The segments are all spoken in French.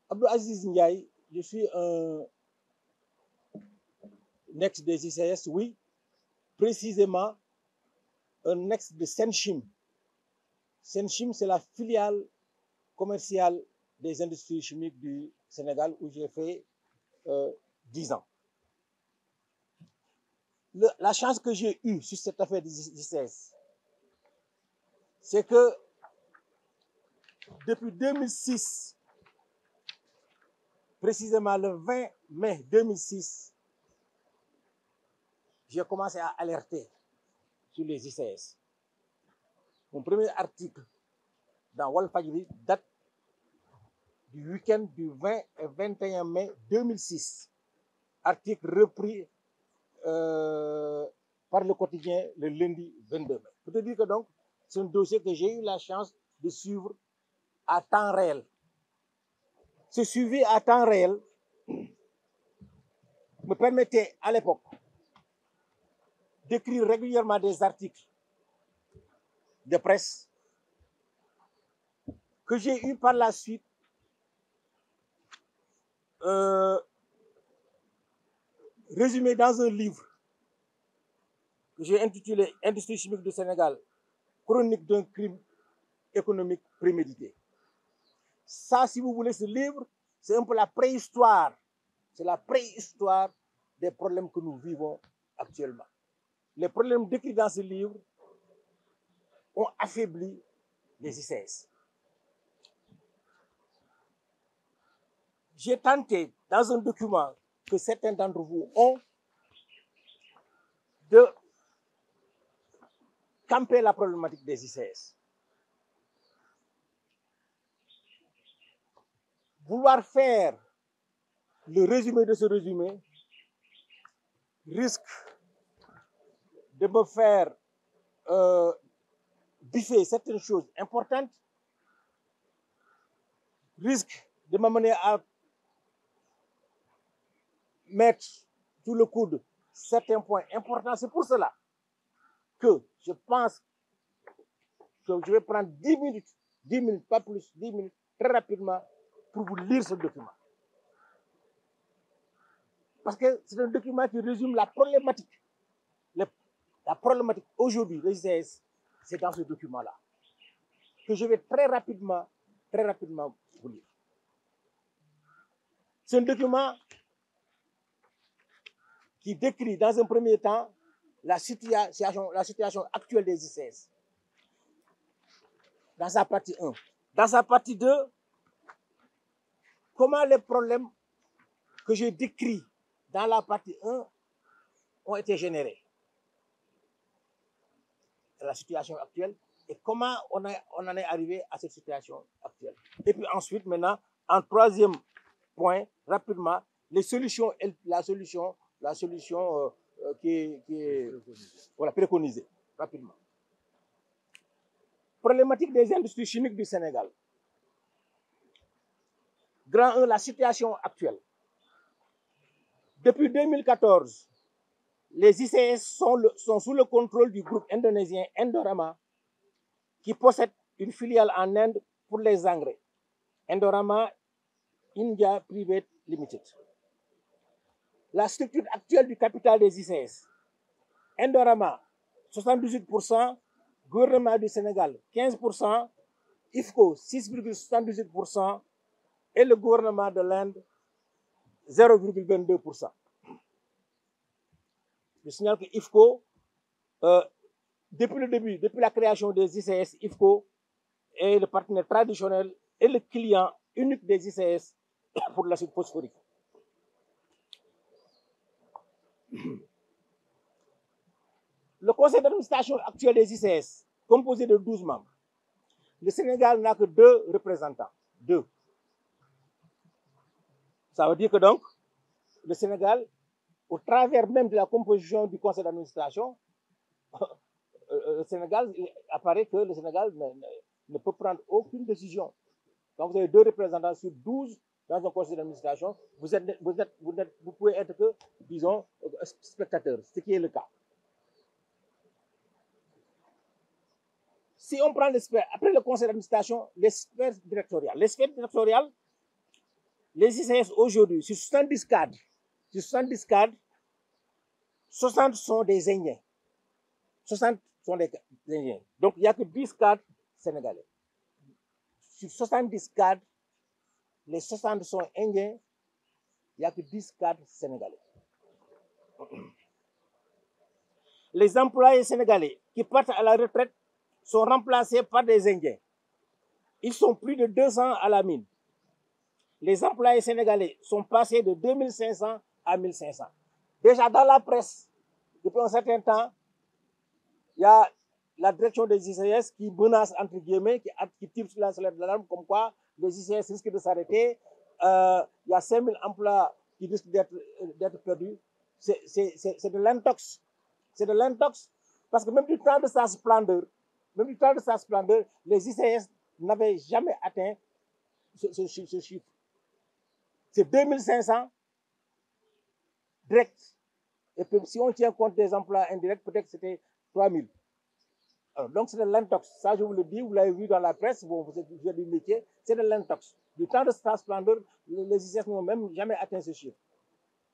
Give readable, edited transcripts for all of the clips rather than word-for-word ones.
Abdou Aziz Ndiaye, je suis un ex des ICS, oui, précisément un ex de Senchim. Senchim, c'est la filiale commerciale des industries chimiques du Sénégal où j'ai fait 10 ans. La chance que j'ai eue sur cette affaire des ICS, c'est que depuis 2006, précisément le 20 mai 2006, j'ai commencé à alerter sur les ICS. Mon premier article dans Walfadjri date du week-end du 20 et 21 mai 2006. Article repris par le quotidien le lundi 22 mai. Pour te dire que donc, c'est un dossier que j'ai eu la chance de suivre à temps réel. Ce suivi à temps réel me permettait à l'époque d'écrire régulièrement des articles de presse que j'ai eu par la suite résumé dans un livre que j'ai intitulé Industrie chimique du Sénégal, chronique d'un crime économique prémédité. Ça, si vous voulez, ce livre, c'est un peu la préhistoire. C'est la préhistoire des problèmes que nous vivons actuellement. Les problèmes décrits dans ce livre ont affaibli les ICS. J'ai tenté, dans un document que certains d'entre vous ont, de camper la problématique des ICS. Vouloir faire le résumé de ce résumé risque de me faire biffer certaines choses importantes, risque de m'amener à mettre sous le coude certains points importants. C'est pour cela que je pense que je vais prendre 10 minutes, pas plus, 10 minutes, très rapidement, pour vous lire ce document. Parce que c'est un document qui résume la problématique. La problématique aujourd'hui, les ICS, c'est dans ce document-là, que je vais très rapidement vous lire. C'est un document qui décrit dans un premier temps la situation actuelle des ICS. Dans sa partie 1. Dans sa partie 2, comment les problèmes que j'ai décrits dans la partie 1 ont été générés. La situation actuelle et comment on en est arrivé à cette situation actuelle. Et puis ensuite, maintenant, en troisième point, rapidement, les solutions, la solution qui est voilà, préconisée, rapidement. Problématique des industries chimiques du Sénégal. Grand 1, la situation actuelle. Depuis 2014, les ICS sont sous le contrôle du groupe indonésien Indorama, qui possède une filiale en Inde pour les engrais. Indorama India Private Limited. La structure actuelle du capital des ICS. Indorama, 78%, gouvernement du Sénégal, 15%, IFCO, 6,78%, et le gouvernement de l'Inde, 0,22%. Je signale que IFCO, depuis le début, depuis la création des ICS, IFCO est le partenaire traditionnel et le client unique des ICS pour l'acide phosphorique. Le conseil d'administration actuel des ICS, composé de 12 membres, le Sénégal n'a que 2 représentants. 2. Ça veut dire que donc, le Sénégal, au travers même de la composition du conseil d'administration, le Sénégal, il apparaît que le Sénégal ne peut prendre aucune décision. Quand vous avez 2 représentants sur 12 dans un conseil d'administration, vous pouvez être que, disons, spectateur, ce qui est le cas. Si on prend après le conseil d'administration, les sphères directoriales. Les sphères directoriales Les ICS aujourd'hui, sur 70 cadres, 60 sont des Indiens. 60 sont des Indiens. Donc, il n'y a que 10 cadres sénégalais. Sur 70 cadres, les 60 sont Indiens, il n'y a que 10 cadres sénégalais. Les employés sénégalais qui partent à la retraite sont remplacés par des Indiens. Ils sont plus de 200 à la mine. Les employés sénégalais sont passés de 2500 à 1500. Déjà dans la presse, depuis un certain temps, il y a la direction des ICS qui menace, entre guillemets, qui tire sur la sonnette d'alarme, comme quoi les ICS risquent de s'arrêter. Il y a 5000 emplois qui risquent d'être perdus. C'est de l'intox. C'est de l'intox. Parce que même du temps de sa splendeur, les ICS n'avaient jamais atteint ce chiffre. C'est 2500 directs. Et puis, si on tient compte des emplois indirects, peut-être que c'était 3000. Donc, c'est de l'intox. Ça, je vous le dis, vous l'avez vu dans la presse, bon, vous êtes du métier, c'est de l'intox. Du temps de sa splendeur, les ICS n'ont même jamais atteint ce chiffre.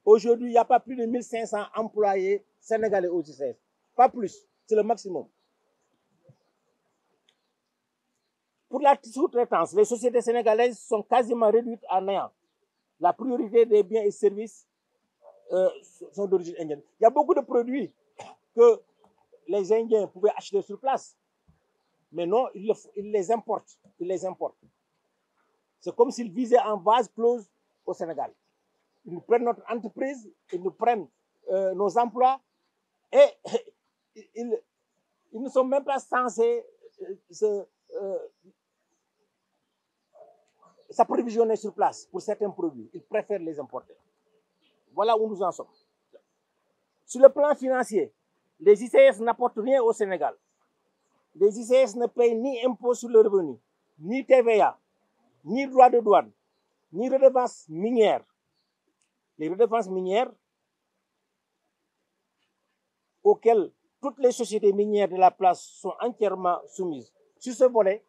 Aujourd'hui, il n'y a pas plus de 1500 employés sénégalais aux ICS. Pas plus, c'est le maximum. Pour la sous-traitance, les sociétés sénégalaises sont quasiment réduites à néant. La priorité des biens et services sont d'origine indienne. Il y a beaucoup de produits que les Indiens pouvaient acheter sur place. Mais non, ils les importent. C'est comme s'ils visaient en vase clos au Sénégal. Ils nous prennent notre entreprise, ils nous prennent nos emplois et ils ne sont même pas censés s'approvisionner sur place pour certains produits. Ils préfèrent les importer. Voilà où nous en sommes. Sur le plan financier, les ICS n'apportent rien au Sénégal. Les ICS ne payent ni impôt sur le revenu, ni TVA, ni droit de douane, ni redevances minières. Les redevances minières auxquelles toutes les sociétés minières de la place sont entièrement soumises. Sur ce volet,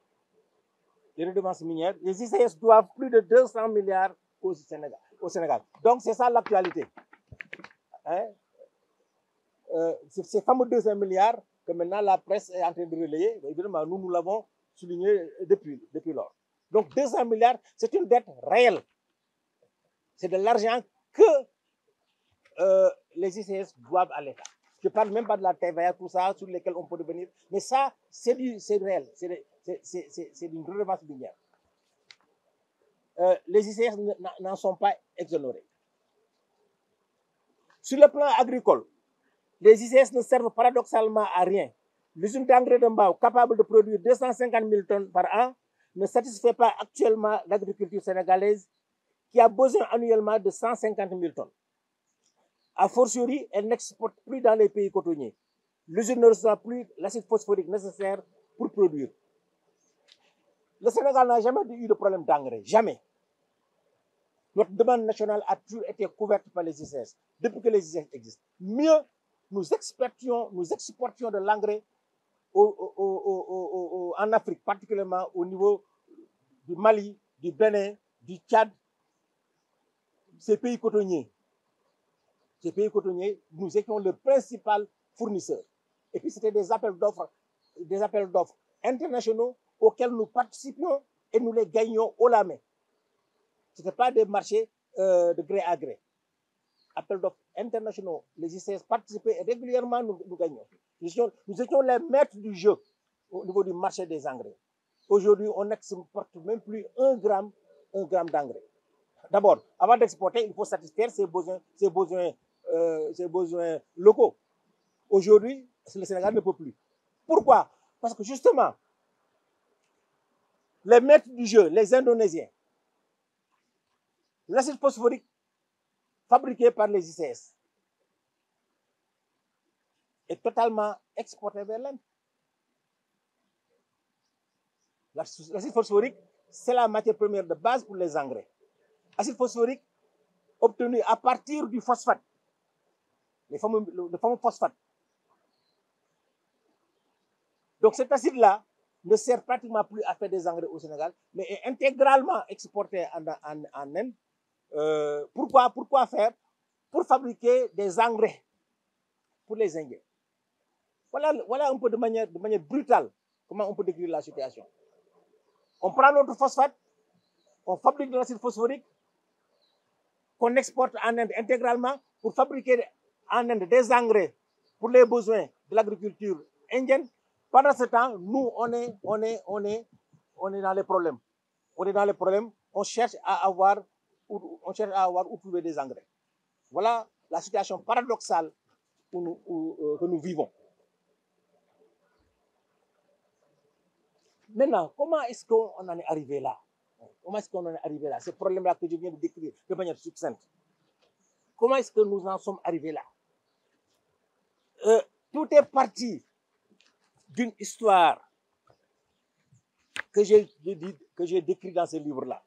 les redevances minières, les ICS doivent plus de 200 milliards au Sénégal. Donc, c'est ça l'actualité. Hein? Ces fameux 200 milliards que maintenant la presse est en train de relayer, évidemment, nous l'avons souligné depuis lors. Donc 200 milliards, c'est une dette réelle. C'est de l'argent que les ICS doivent à l'État. Je ne parle même pas de la TVA, tout ça, sur lesquels on peut devenir. Mais ça, c'est réel. C'est une redevance minière. Les ICS n'en sont pas exonérés. Sur le plan agricole, les ICS ne servent paradoxalement à rien. L'usine d'engrais de Mbao, capable de produire 250 000 tonnes par an, ne satisfait pas actuellement l'agriculture sénégalaise qui a besoin annuellement de 150 000 tonnes. A fortiori, elle n'exporte plus dans les pays cotonniers. L'usine ne reçoit plus l'acide phosphorique nécessaire pour produire. Le Sénégal n'a jamais eu de problème d'engrais, jamais. Notre demande nationale a toujours été couverte par les ICS, depuis que les ICS existent. Mieux, nous exportions de l'engrais en Afrique, particulièrement au niveau du Mali, du Bénin, du Tchad, ces pays cotonniers. Nous étions le principal fournisseur. Et puis c'était des appels d'offres internationaux auxquels nous participions et nous les gagnions haut la main. Ce n'était pas des marchés de gré à gré. Appels d'offres internationaux, les ICS participaient et régulièrement nous gagnions. Nous étions les maîtres du jeu au niveau du marché des engrais. Aujourd'hui, on n'exporte même plus un gramme d'engrais. D'abord, avant d'exporter, il faut satisfaire ses besoins locaux. Aujourd'hui, le Sénégal ne peut plus. Pourquoi? Parce que justement, les maîtres du jeu, les Indonésiens, l'acide phosphorique fabriqué par les ICS est totalement exporté vers l'Inde. L'acide phosphorique, c'est la matière première de base pour les engrais. Acide phosphorique obtenu à partir du phosphate, le fameux phosphate. Donc cet acide-là ne sert pratiquement plus à faire des engrais au Sénégal, mais est intégralement exporté en Inde Pourquoi faire? Pour fabriquer des engrais pour les Indiens. Voilà un peu de manière brutale comment on peut décrire la situation. On prend notre phosphate, on fabrique de l'acide phosphorique, qu'on exporte en Inde intégralement pour fabriquer en Inde des engrais pour les besoins de l'agriculture indienne. Pendant ce temps, nous, on est dans les problèmes. On est dans les problèmes, on cherche à avoir où trouver des engrais. Voilà la situation paradoxale que nous vivons. Maintenant, comment est-ce qu'on en est arrivé là? Comment est-ce qu'on en est arrivé là? Ce problème-là que je viens de décrire de manière succincte. Comment est-ce que nous en sommes arrivés là? Tout est parti d'une histoire que j'ai décrite dans ce livre-là.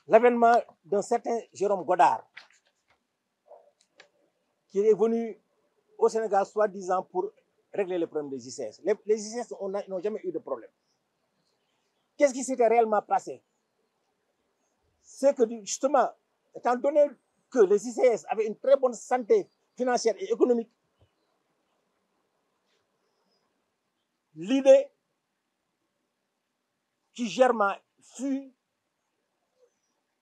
L'avènement d'un certain Jérôme Godard, qui est venu au Sénégal soi-disant pour régler les problèmes des ICS. Les ICS n'ont jamais eu de problème. Qu'est-ce qui s'était réellement passé? C'est que justement, étant donné que les ICS avaient une très bonne santé financière et économique, l'idée qui germa fut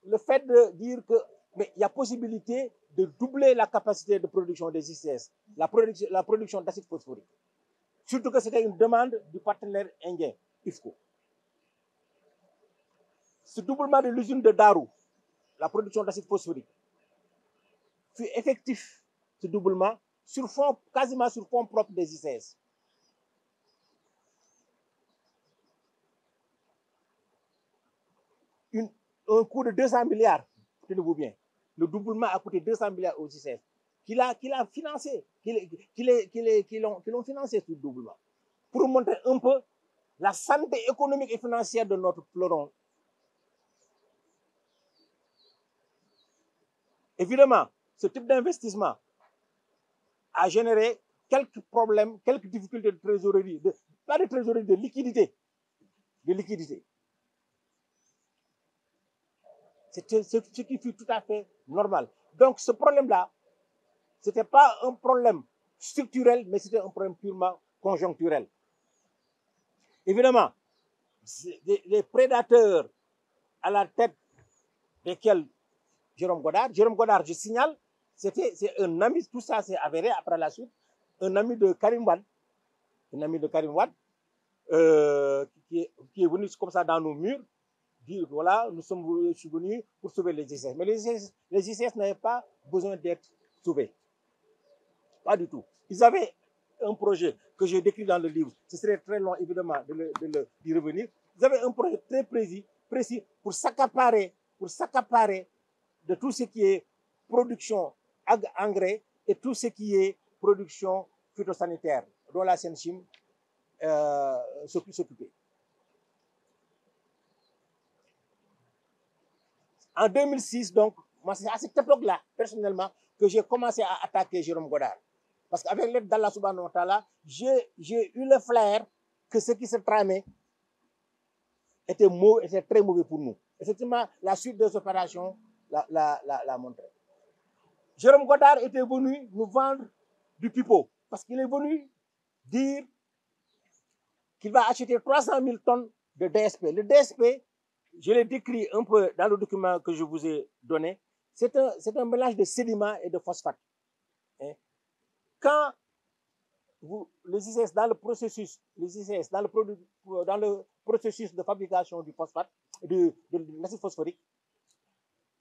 le fait de dire que mais il y a possibilité de doubler la capacité de production des ICS, la production d'acide phosphorique. Surtout que c'était une demande du partenaire indien, IFCO. Ce doublement de l'usine de Darou, la production d'acide phosphorique, fut effectif, ce doublement, quasiment sur fond propre des ICS. Un coût de 200 milliards, tenez-vous bien. Le doublement a coûté 200 milliards aux ICS, qu'il a financé, qui l'ont financé ce doublement. Pour montrer un peu la santé économique et financière de notre fleuron. Évidemment, ce type d'investissement a généré quelques problèmes, quelques difficultés de trésorerie, pas de trésorerie, de liquidité. C'est ce qui fut tout à fait normal. Donc ce problème-là, ce n'était pas un problème structurel, mais c'était un problème purement conjoncturel. Évidemment, les prédateurs à la tête desquels Jérôme Godard, je signale, c'est un ami, tout ça s'est avéré après la suite, un ami de Karim Wade, qui est venu comme ça dans nos murs, dire voilà, nous sommes venus pour sauver les ICS. Mais les ICS n'avaient pas besoin d'être sauvés. Pas du tout. Ils avaient un projet que j'ai décrit dans le livre. Ce serait très long, évidemment, d'y revenir. Ils avaient un projet très précis pour s'accaparer de tout ce qui est production engrais et tout ce qui est production phytosanitaire, dont la Senchim s'occupait. En 2006, donc, c'est à cette époque-là, personnellement, que j'ai commencé à attaquer Jérôme Godard. Parce qu'avec l'aide d'Allah subhanahu wa ta'ala, j'ai eu le flair que ce qui se tramait était très mauvais pour nous. Effectivement, la suite des opérations l'a montré. Jérôme Godard était venu nous vendre du pipeau, parce qu'il est venu dire qu'il va acheter 300 000 tonnes de DSP. Le DSP, je l'ai décrit un peu dans le document que je vous ai donné, c'est un mélange de sédiments et de phosphate. Quand les ICS dans le processus de fabrication du phosphate, de l'acide phosphorique,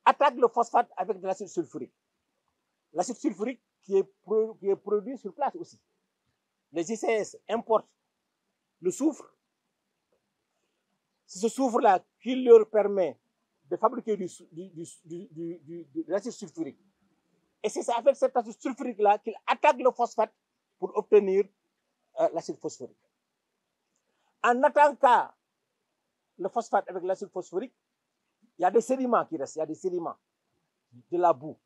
attaquent le phosphate avec de l'acide sulfurique. L'acide sulfurique qui est produit sur place aussi. Les ICS importent le soufre. C'est ce soufre-là qui leur permet de fabriquer de l'acide sulfurique. Et c'est avec cet acide sulfurique-là qu'ils attaquent le phosphate pour obtenir l'acide phosphorique. En attaquant le phosphate avec l'acide phosphorique, il y a des sédiments qui restent, il y a des sédiments, de la boue.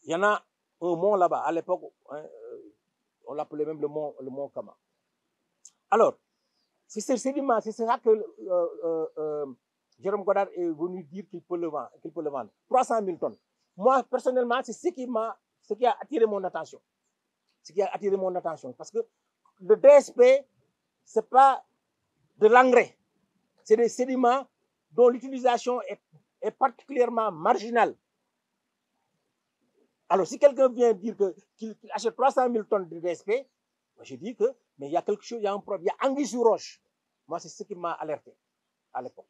Il y en a un mont là-bas, à l'époque, on l'appelait même le mont Kama. Alors, c'est ces sédiments, c'est ça que Jérôme Godard est venu dire qu'il peut le vendre. 300 000 tonnes. Moi, personnellement, c'est ce qui a attiré mon attention. Ce qui a attiré mon attention. Parce que le DSP, ce n'est pas de l'engrais. C'est des sédiments dont l'utilisation est particulièrement marginale. Alors, si quelqu'un vient dire qu'il achète 300 000 tonnes de DSP, moi je dis que, mais il y a quelque chose, il y a un problème, il y a anguille sous roche. Moi, c'est ce qui m'a alerté à l'époque.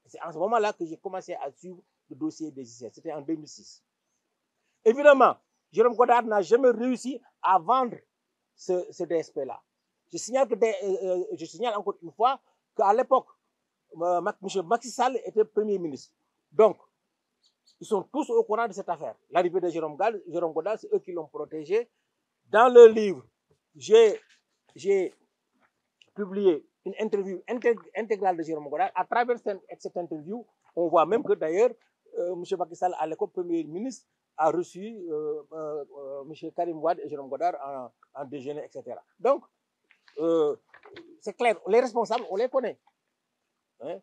C'est en ce moment-là que j'ai commencé à suivre le dossier des ICS. C'était en 2006. Évidemment, Jérôme Godard n'a jamais réussi à vendre ce DSP-là. Je signale encore une fois qu'à l'époque, M. Macky Sall était Premier ministre. Donc, ils sont tous au courant de cette affaire. L'arrivée de Jérôme Godard, c'est eux qui l'ont protégé. Dans le livre, j'ai publié une interview intégrale de Jérôme Godard. À travers cette interview, on voit même que d'ailleurs, M. Macky Sall, à l'époque Premier ministre, a reçu M. Karim Wade et Jérôme Godard en déjeuner, etc. Donc, c'est clair, les responsables, on les connaît. Hein?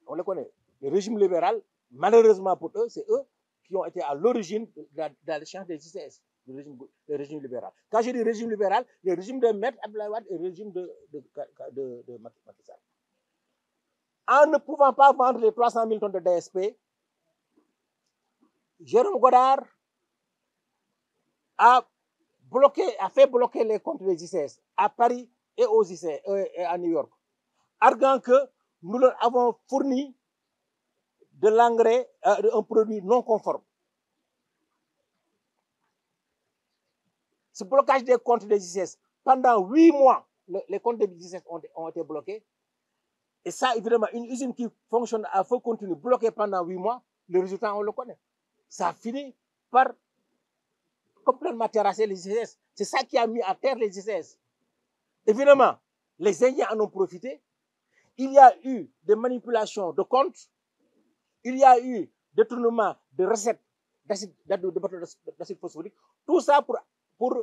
On les connaît. Le régime libéral, malheureusement pour eux, c'est eux qui ont été à l'origine de l'échange des ICS, le régime libéral. Quand je dis régime libéral, le régime de Maître Abdoulaye Wade et le régime de Macky Sall. En ne pouvant pas vendre les 300 000 tonnes de DSP, Jérôme Godard a fait bloquer les comptes des ICS à Paris et aux ICS et à New York, arguant que nous leur avons fourni de l'engrais, un produit non conforme. Ce blocage des comptes des ICS, pendant 8 mois, les comptes des ICS ont été bloqués. Et ça, évidemment, une usine qui fonctionne à feu continu, bloquée pendant 8 mois, le résultat, on le connaît. Ça a fini par complètement terrasser les ICS. C'est ça qui a mis à terre les ICS. Évidemment, les Indiens en ont profité. Il y a eu des manipulations de comptes. Il y a eu détournement de recettes d'acide phosphorique. Tout ça pour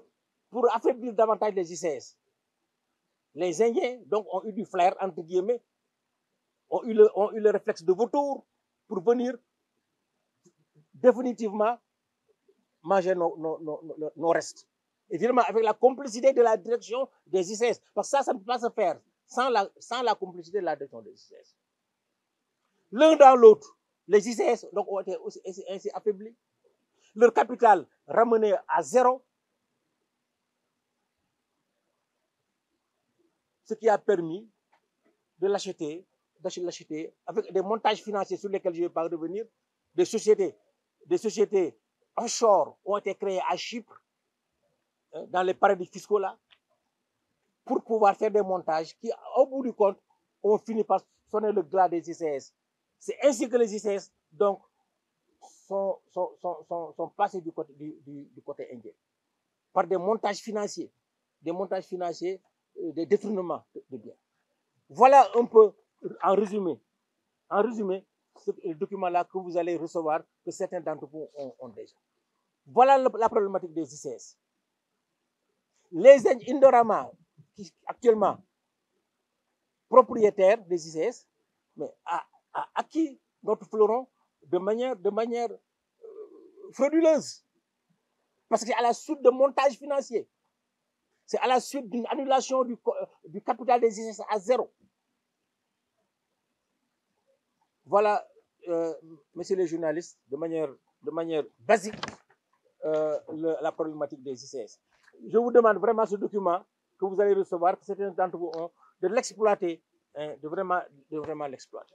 affaiblir davantage les ICS. Les Indiens donc, ont eu du flair, entre guillemets, ont eu le réflexe de vautour pour venir définitivement manger nos restes. Évidemment, avec la complicité de la direction des ICS. Parce que ça ne peut pas se faire sans la complicité de la direction des ICS. L'un dans l'autre, les ICS donc, ont été ainsi affaiblis. Leur capital ramené à zéro. Ce qui a permis de l'acheter avec des montages financiers sur lesquels je ne vais pas revenir. Des sociétés offshore ont été créées à Chypre, dans les paradis fiscaux là, pour pouvoir faire des montages qui, au bout du compte, ont fini par sonner le glas des ICS. C'est ainsi que les ICS donc, sont passés du côté indien, par des montages financiers, des détournements de biens. Voilà un peu, en résumé, ce document-là que vous allez recevoir, que certains d'entre vous ont déjà. Voilà la problématique des ICS. Les Indorama, qui actuellement propriétaires des ICS, mais a acquis notre fleuron de manière frauduleuse. Parce que c'est à la suite de montage financier. C'est à la suite d'une annulation du capital des ICS à zéro. Voilà, messieurs les journalistes, de manière basique, la problématique des ICS. Je vous demande vraiment ce document que vous allez recevoir, que certains d'entre vous ont, de l'exploiter, hein, de vraiment l'exploiter.